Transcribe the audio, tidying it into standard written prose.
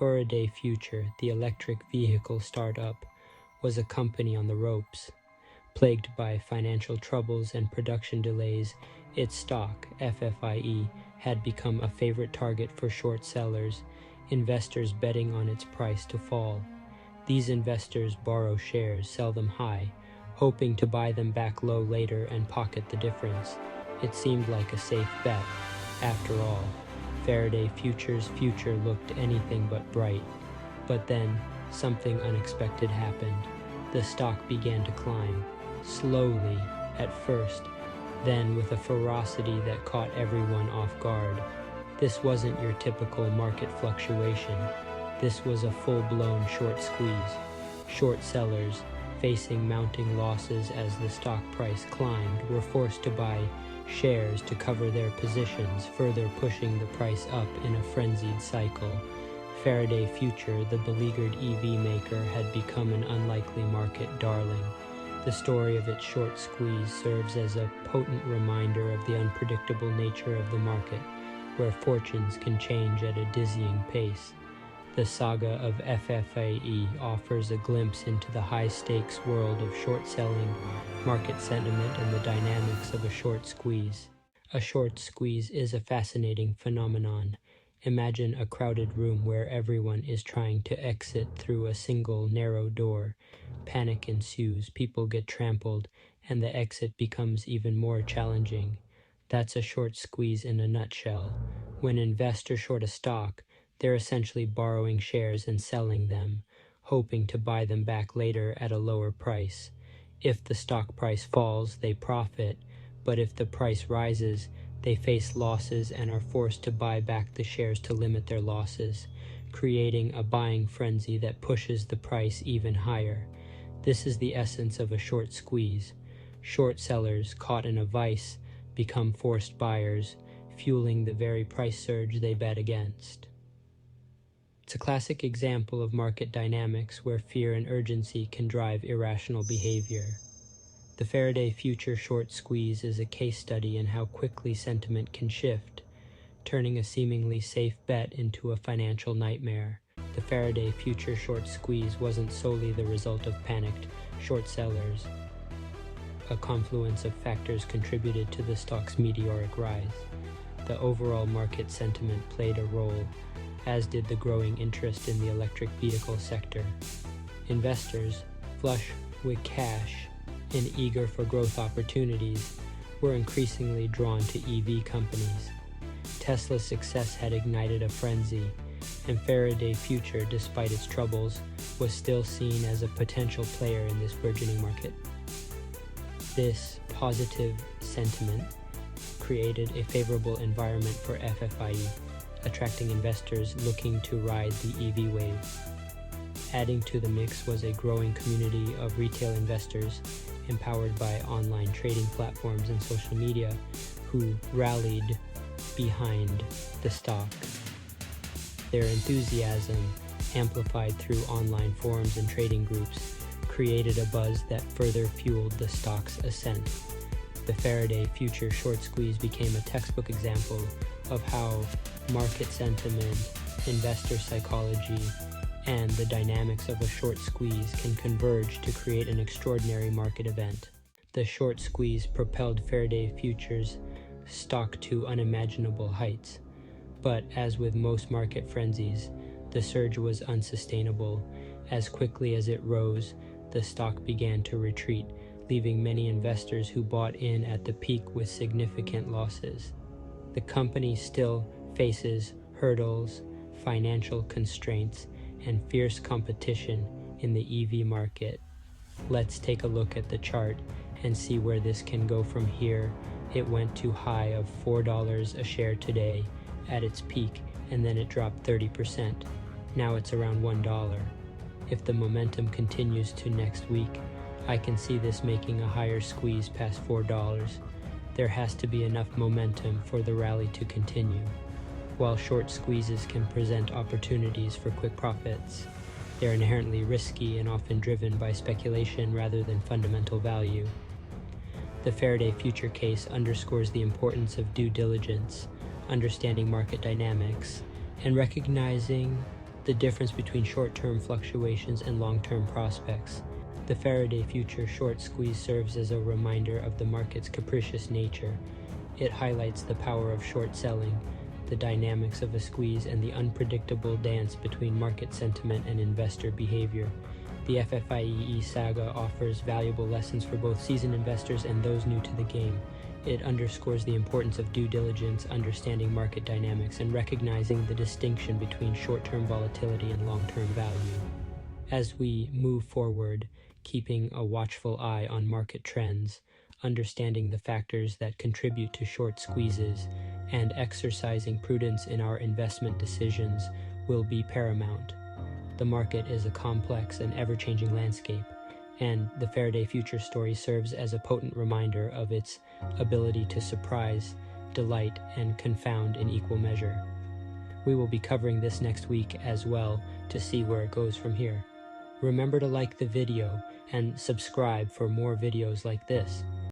Faraday Future, the electric vehicle startup, was a company on the ropes. Plagued by financial troubles and production delays, its stock, FFIE, had become a favorite target for short sellers, investors betting on its price to fall. These investors borrow shares, sell them high, hoping to buy them back low later and pocket the difference. It seemed like a safe bet. After all, Faraday Future's future looked anything but bright. But then, something unexpected happened. The stock began to climb, slowly at first, then with a ferocity that caught everyone off guard. This wasn't your typical market fluctuation. This was a full-blown short squeeze. Short sellers, facing mounting losses as the stock price climbed, were forced to buy shares to cover their positions, further pushing the price up in a frenzied cycle. Faraday Future, the beleaguered EV maker, had become an unlikely market darling. The story of its short squeeze serves as a potent reminder of the unpredictable nature of the market, where fortunes can change at a dizzying pace. The saga of FFIE offers a glimpse into the high-stakes world of short selling, market sentiment, and the dynamics of a short squeeze. A short squeeze is a fascinating phenomenon. Imagine a crowded room where everyone is trying to exit through a single narrow door. Panic ensues, people get trampled, and the exit becomes even more challenging. That's a short squeeze in a nutshell. When investors short a stock, they're essentially borrowing shares and selling them, hoping to buy them back later at a lower price. If the stock price falls, they profit, but if the price rises, they face losses and are forced to buy back the shares to limit their losses, creating a buying frenzy that pushes the price even higher. This is the essence of a short squeeze. Short sellers, caught in a vice, become forced buyers, fueling the very price surge they bet against. It's a classic example of market dynamics where fear and urgency can drive irrational behavior. The Faraday Future short squeeze is a case study in how quickly sentiment can shift, turning a seemingly safe bet into a financial nightmare. The Faraday Future short squeeze wasn't solely the result of panicked short sellers. A confluence of factors contributed to the stock's meteoric rise. The overall market sentiment played a role, as did the growing interest in the electric vehicle sector. Investors, flush with cash and eager for growth opportunities, were increasingly drawn to EV companies. Tesla's success had ignited a frenzy, and Faraday Future, despite its troubles, was still seen as a potential player in this burgeoning market. This positive sentiment created a favorable environment for FFIE, attracting investors looking to ride the EV wave. Adding to the mix was a growing community of retail investors, empowered by online trading platforms and social media, who rallied behind the stock. Their enthusiasm, amplified through online forums and trading groups, created a buzz that further fueled the stock's ascent. The Faraday Future short squeeze became a textbook example of how market sentiment, investor psychology, and the dynamics of a short squeeze can converge to create an extraordinary market event. The short squeeze propelled Faraday Future's stock to unimaginable heights. But as with most market frenzies, the surge was unsustainable. As quickly as it rose, the stock began to retreat, leaving many investors who bought in at the peak with significant losses. The company still faces hurdles, financial constraints, and fierce competition in the EV market. Let's take a look at the chart and see where this can go from here. It went to high of $4 a share today at its peak, and then it dropped 30%. Now it's around $1. If the momentum continues to next week, I can see this making a higher squeeze past $4. There has to be enough momentum for the rally to continue. While short squeezes can present opportunities for quick profits, they're inherently risky and often driven by speculation rather than fundamental value. The Faraday Future case underscores the importance of due diligence, understanding market dynamics, and recognizing the difference between short-term fluctuations and long-term prospects. The Faraday Future short squeeze serves as a reminder of the market's capricious nature. It highlights the power of short selling, the dynamics of a squeeze, and the unpredictable dance between market sentiment and investor behavior. The FFIE saga offers valuable lessons for both seasoned investors and those new to the game. It underscores the importance of due diligence, understanding market dynamics, and recognizing the distinction between short-term volatility and long-term value. As we move forward, keeping a watchful eye on market trends, understanding the factors that contribute to short squeezes, and exercising prudence in our investment decisions will be paramount. The market is a complex and ever-changing landscape, and the Faraday Future story serves as a potent reminder of its ability to surprise, delight, and confound in equal measure. We will be covering this next week as well to see where it goes from here. Remember to like the video and subscribe for more videos like this.